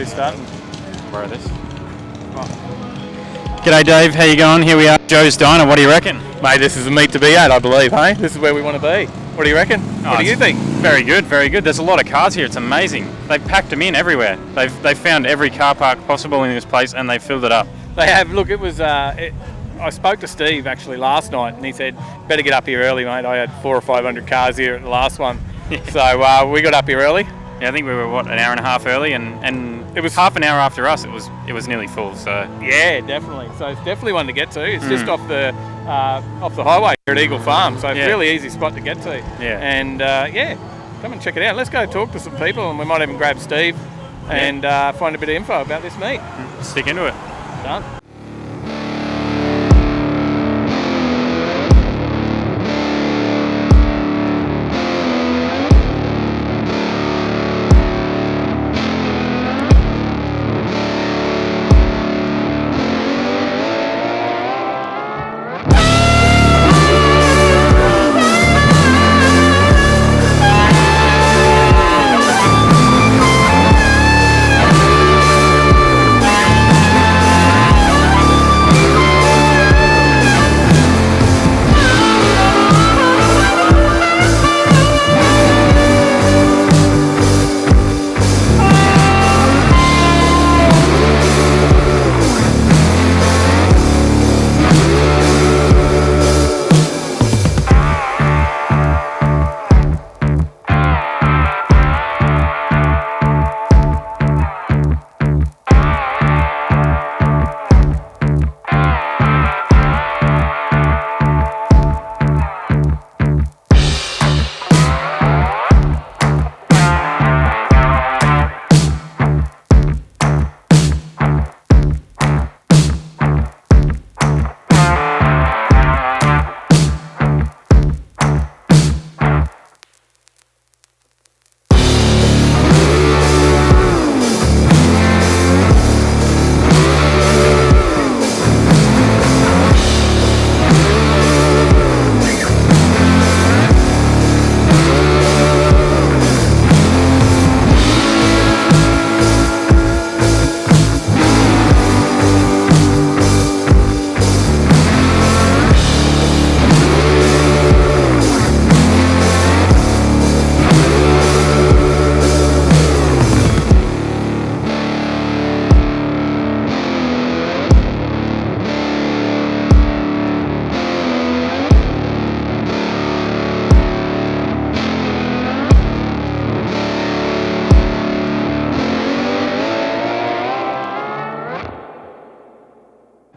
Who's starting? Borrow this. G'day Dave, how you going? Here we are, Joe's Diner. What do you reckon? Mate, this is a meet to be at, I believe, hey? This is where we want to be. What do you reckon? What do you think? Very good, very good. There's a lot of cars here. It's amazing. They've packed them in everywhere. They've found every car park possible in this place and they've filled it up. They have. Look, it was... I spoke to Steve actually last night and he said, better get up here early, mate. I had 400 or 500 cars here at the last one. So we got up here early. Yeah, I think we were, an hour and a half early and it was half an hour after us. It was nearly full, so... Yeah, definitely. So it's definitely one to get to. It's just off the highway here at Eagle Farm, so it's a really easy spot to get to. Yeah. And, come and check it out. Let's go talk to some people and we might even grab Steve and find a bit of info about this meet. Stick into it. Done.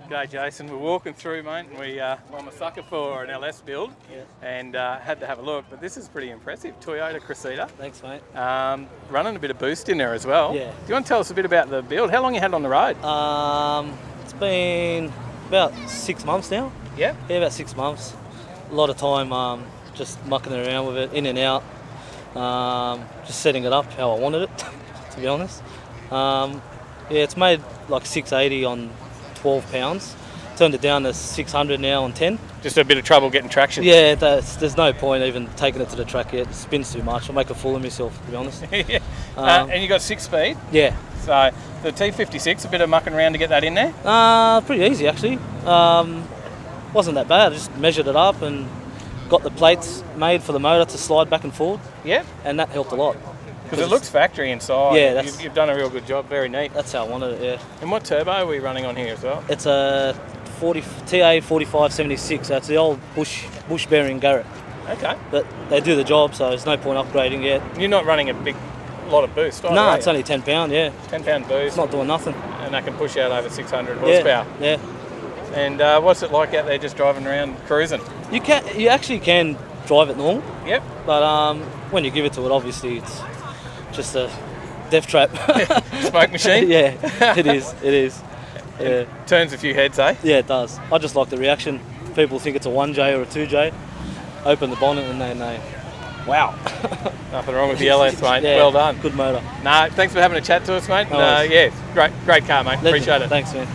G'day Jason, we're walking through, mate, and I'm a sucker for an LS build and had to have a look, but this is pretty impressive. Toyota Cressida. Thanks, mate. Running a bit of boost in there as well. Yeah. Do you want to tell us a bit about the build? How long you had it on the road? It's been about 6 months now. Yeah? Yeah, about 6 months. A lot of time just mucking around with it, in and out, just setting it up how I wanted it, to be honest. It's made like 680 on 12 pounds. Turned it down to 600 now on 10. Just a bit of trouble getting traction. Yeah, there's no point even taking it to the track yet. It spins too much. I'll make a fool of myself, to be honest. Yeah. And you got 6-speed? Yeah. So the T56, a bit of mucking around to get that in there? Pretty easy actually. Wasn't that bad. I just measured it up and got the plates made for the motor to slide back and forward. Yep. And that helped a lot. Because it looks factory inside. Yeah, you've done a real good job. Very neat. That's how I wanted it, yeah. And what turbo are we running on here as well? It's a TA 4576, so it's the old bush bearing Garrett. Okay. But they do the job, so there's no point upgrading yet. You're not running a big lot of boost, are you? No, it's only 10 pound, yeah. 10 pound boost. It's not doing nothing. And that can push out over 600 horsepower. Yeah. And what's it like out there just driving around cruising? You actually can drive it normal. Yep. But when you give it to it, obviously it's just a death trap. Smoke machine? Yeah, it is. Yeah. Turns a few heads, eh? Yeah, it does. I just like the reaction. People think it's a 1J or a 2J. Open the bonnet and they know. Wow. Nothing wrong with the LS, mate. Yeah, well done. Good motor. No, thanks for having a chat to us, mate. No yeah, great car, mate. Legend. Appreciate it. Thanks, man.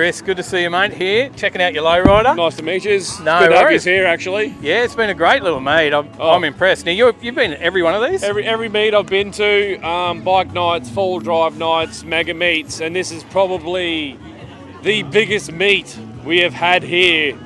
Chris. Good to see you, mate. Here, checking out your Lowrider. Nice to meet you. No Good to have you worries. here, actually. Yeah, it's been a great little meet. I'm impressed. Now, you've been at every one of these? Every meet I've been to, bike nights, full drive nights, mega meets, and this is probably the biggest meet we have had here.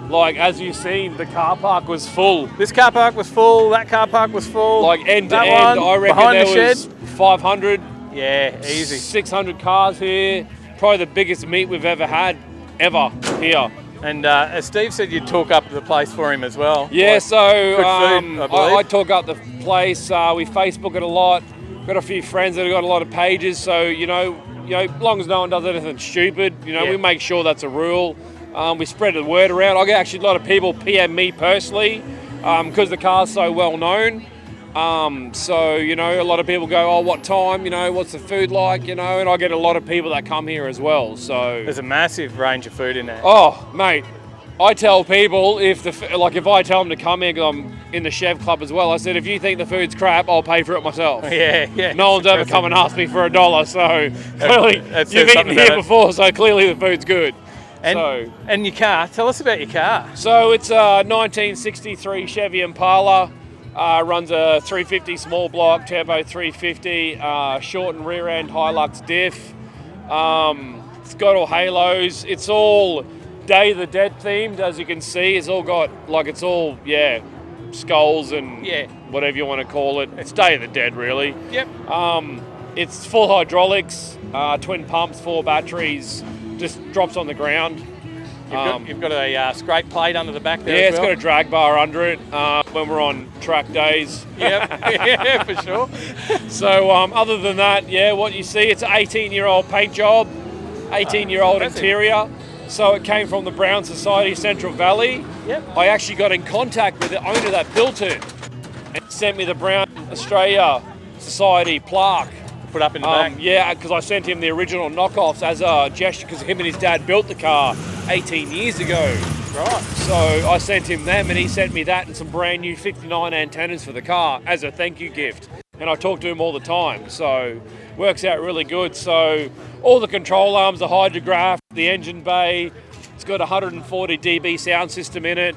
Like, as you've seen, the car park was full. This car park was full, that car park was full. Like, end to that end, one, I reckon behind there the was shed. 500, Yeah, easy. 600 cars here. Probably the biggest meet we've ever had, ever, here. And as Steve said, you'd talk up the place for him as well. Yeah, Like, so good food, I believe. I talk up the place. We Facebook it a lot. Got a few friends that have got a lot of pages. So you know, as long as no one does anything stupid, Yeah. we make sure that's a rule. We spread the word around. I get actually a lot of people PM me personally because the car's so well known. So a lot of people go, oh, what time? What's the food like? And I get a lot of people that come here as well. So There's a massive range of food in there. oh, mate. I tell people if I tell them to come here, because I'm in the Chev Club as well. I said if you think the food's crap, I'll pay for it myself. Yeah. No one's ever come and asked me for $1, so clearly that says you've eaten something here about it. before, so clearly the food's good. And your car, tell us about your car. So it's a 1963 Chevy Impala. Runs a 350 small block, turbo 350, short and rear end Hilux diff. It's got all halos. It's all Day of the Dead themed, as you can see. It's all got skulls and whatever you want to call it. It's Day of the Dead, really. Yep. It's full hydraulics, twin pumps, 4 batteries. Just drops on the ground. You've got a scrape plate under the back there. Yeah, as it's well. got a drag bar under it when we're on track days. Yep. Yeah, for sure. So other than that, what you see, it's an 18-year-old paint job, 18-year-old interior. So it came from the Brown Society Central Valley. Yep. I actually got in contact with the owner that built it and sent me the Brown Australia Society plaque. Put up in the back. Yeah, because I sent him the original knockoffs as a gesture, because him and his dad built the car 18 years ago. Right. So I sent him them, and he sent me that and some brand new 59 antennas for the car as a thank you gift. And I talk to him all the time, so works out really good. So all the control arms, the hydrograph, the engine bay, it's got a 140 dB sound system in it.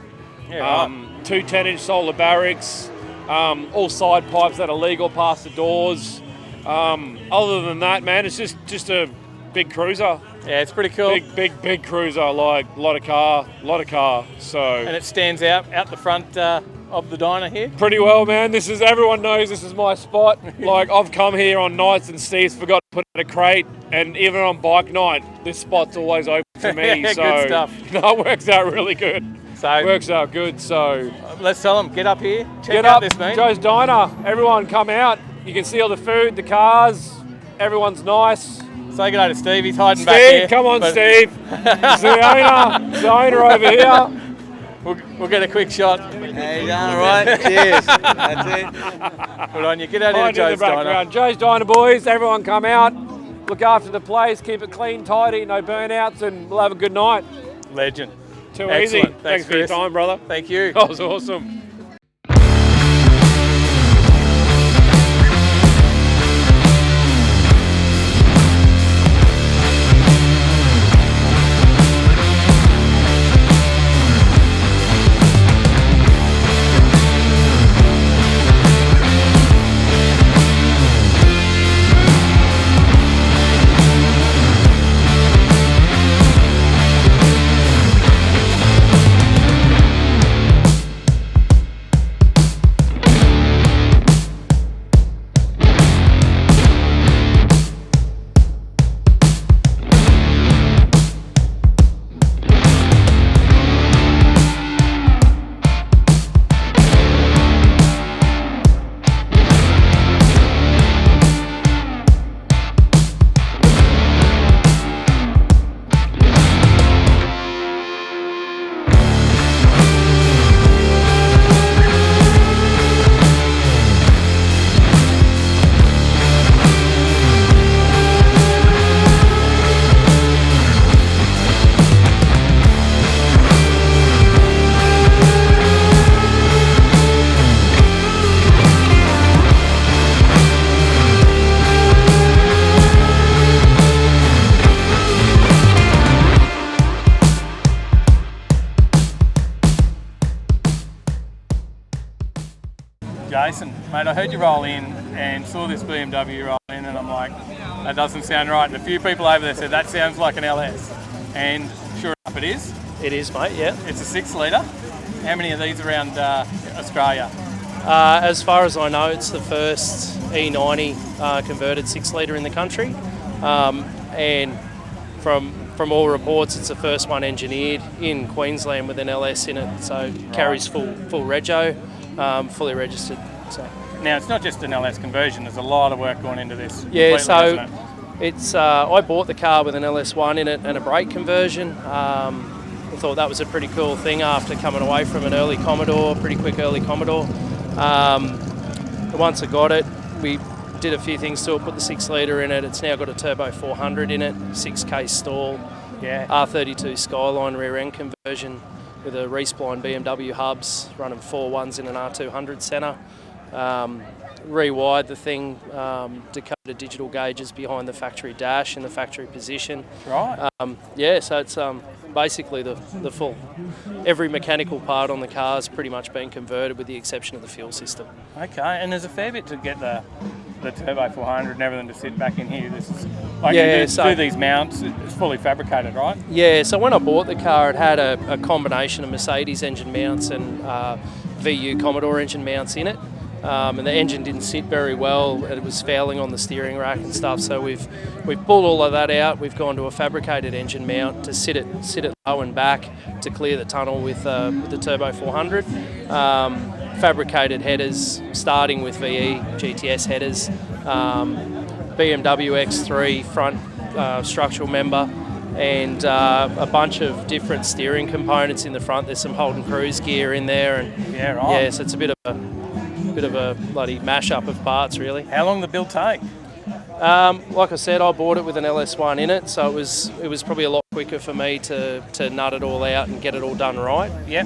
Yeah, right. 2 10-inch solar barracks, all side pipes that are legal past the doors. Other than that, man, it's just a big cruiser. Yeah, it's pretty cool. Big cruiser, like a lot of car. So And it stands out the front of the diner here. pretty well, man. Everyone knows this is my spot. Like, I've come here on nights and Steve's forgot to put out a crate, and even on bike night, this spot's always open for me. Yeah, so good stuff. No, it works out really good. So Works out good. So let's tell them, get up here, check get out up, this meet. Joe's Diner. Everyone come out. You can see all the food, the cars. Everyone's nice. Say good day to Steve, he's hiding back here. Steve, come on, but Steve. It's the owner over here. We'll get a quick shot. How you doing? All right. Cheers. That's it. Good on you. Get out here to Behind you in the Joe's Diner. background. Joe's Diner, boys. Everyone come out. Look after the place. Keep it clean, tidy, no burnouts, and we'll have a good night. Legend. Too Excellent. easy. Thanks, Thanks for your Chris. time, brother. Thank you. That was awesome. Jason, mate, I heard you roll in and saw this BMW roll in, and I'm like, that doesn't sound right. And a few people over there said, that sounds like an LS. And sure enough, it is. It is, mate, yeah. It's a 6-litre. How many of these around Australia? As far as I know, it's the first E90 converted 6-litre in the country. And from all reports, it's the first one engineered in Queensland with an LS in it. So carries full rego, fully registered. So. Now, it's not just an LS conversion. There's a lot of work going into this. Yeah, so isn't it? it's I bought the car with an LS1 in it and a brake conversion. I thought that was a pretty cool thing after coming away from an early Commodore, pretty quick early Commodore. Once I got it, we did a few things to it, put the 6-litre in it. It's now got a turbo 400 in it, 6K stall, R32 Skyline rear end conversion with a respline BMW hubs, running 4.1s in an R200 centre. Rewired the thing, Dakota digital gauges behind the factory dash in the factory position. Right. So it's basically the full, every mechanical part on the car's pretty much been converted with the exception of the fuel system. Okay, and there's a fair bit to get the turbo 400 and everything to sit back in here. This is like do these mounts. It's fully fabricated, right? Yeah. So when I bought the car, it had a combination of Mercedes engine mounts and VU Commodore engine mounts in it. And the engine didn't sit very well. It was fouling on the steering rack and stuff. So we've pulled all of that out. We've gone to a fabricated engine mount to sit it low and back to clear the tunnel with the Turbo 400. Fabricated headers, starting with VE GTS headers. BMW X3 front structural member, and a bunch of different steering components in the front. There's some Holden Cruise gear in there, and so it's a bit of a bloody mash-up of parts, really. How long did the build take? Like I said, I bought it with an LS1 in it, so it was probably a lot quicker for me to nut it all out and get it all done right. Yeah.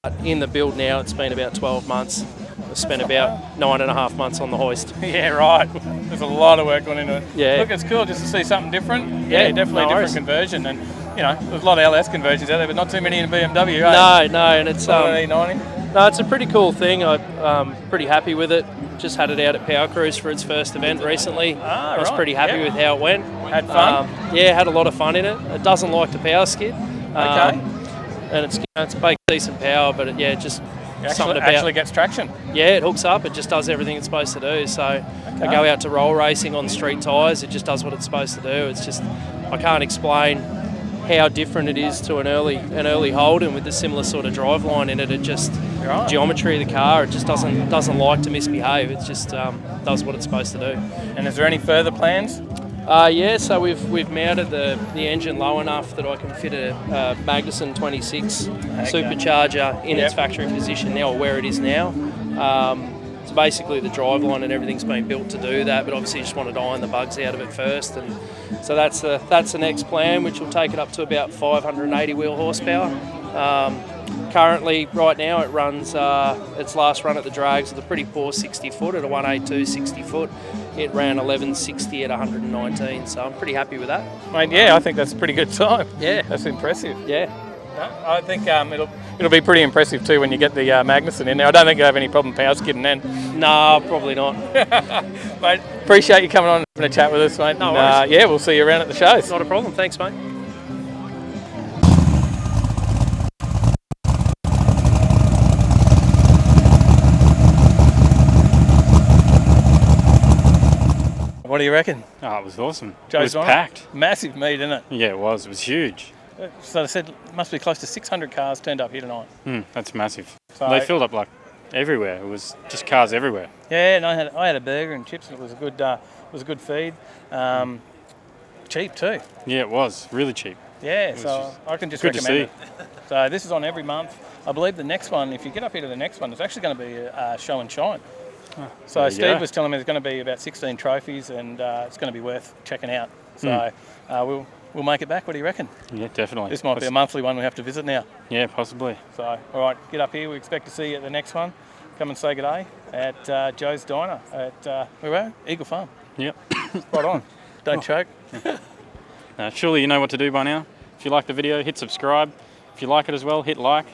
But in the build now, it's been about 12 months. I've spent about 9.5 months on the hoist. Yeah, right. There's a lot of work going into it. Yeah. Look, it's cool just to see something different. Yeah, definitely a different conversion. And, there's a lot of LS conversions out there, but not too many in BMW, No, and it's... E90. No, it's a pretty cool thing. I'm pretty happy with it. Just had it out at Power Cruise for its first event recently. I was pretty happy with how it went. Had fun? Had a lot of fun in it. It doesn't like the power skid. Okay. And it's baked decent power, but it just something about... actually gets traction? Yeah, it hooks up. It just does everything it's supposed to do. So I go out to roll racing on street tyres. It just does what it's supposed to do. It's just, I can't explain how different it is to an early Holden with the similar sort of driveline in it. It just geometry of the car. It just doesn't like to misbehave. It just does what it's supposed to do. And is there any further plans? So we've mounted the engine low enough that I can fit a Magnuson 26 supercharger in its factory position now, or where it is now. So basically the driveline and everything's been built to do that, but obviously you just want to iron the bugs out of it first, and so that's the next plan, which will take it up to about 580 wheel horsepower. Currently, right now, it runs its last run at the drags with a pretty poor 60 foot at a 182 60 foot. It ran 1160 at 119, so I'm pretty happy with that. Mate, yeah, I think that's a pretty good time. Yeah, that's impressive. Yeah, I think it'll be pretty impressive too when you get the Magnuson in there. I don't think you'll have any problem power skidding then. No, probably not. Mate, appreciate you coming on and having a chat with us, mate. No worries. Yeah, we'll see you around at the shows. Not a problem. Thanks, mate. What do you reckon? Oh, it was awesome. Joe's it was packed. Massive meet, isn't it? Yeah, it was. It was huge. So they said it must be close to 600 cars turned up here tonight. That's massive. So they filled up like everywhere. It was just cars everywhere. Yeah, and I had a burger and chips, and it was a good feed. Cheap too. Yeah, it was really cheap. Yeah, so I can just good recommend to see. it. So this is on every month. I believe the next one, if you get up here to the next one, it's actually going to be a show and shine. So Steve was telling me there's going to be about 16 trophies, and it's going to be worth checking out. So we'll make it back. What do you reckon? Yeah, definitely. This might be a monthly one we have to visit now. Yeah, possibly. So, all right, get up here. We expect to see you at the next one. Come and say good day at Joe's Diner at where Eagle Farm. Yep. Spot on. Don't choke. Surely you know what to do by now. If you like the video, hit subscribe. If you like it as well, hit like.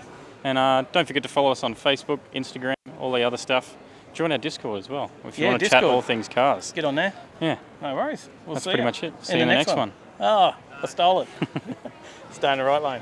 And don't forget to follow us on Facebook, Instagram, all the other stuff. Join our Discord as well if you Yeah, want to chat Discord. all things cars. Get on there. Yeah, No worries. We'll that's see pretty ya much it. See you in the next one. Oh, I stole it. Stay in the right lane.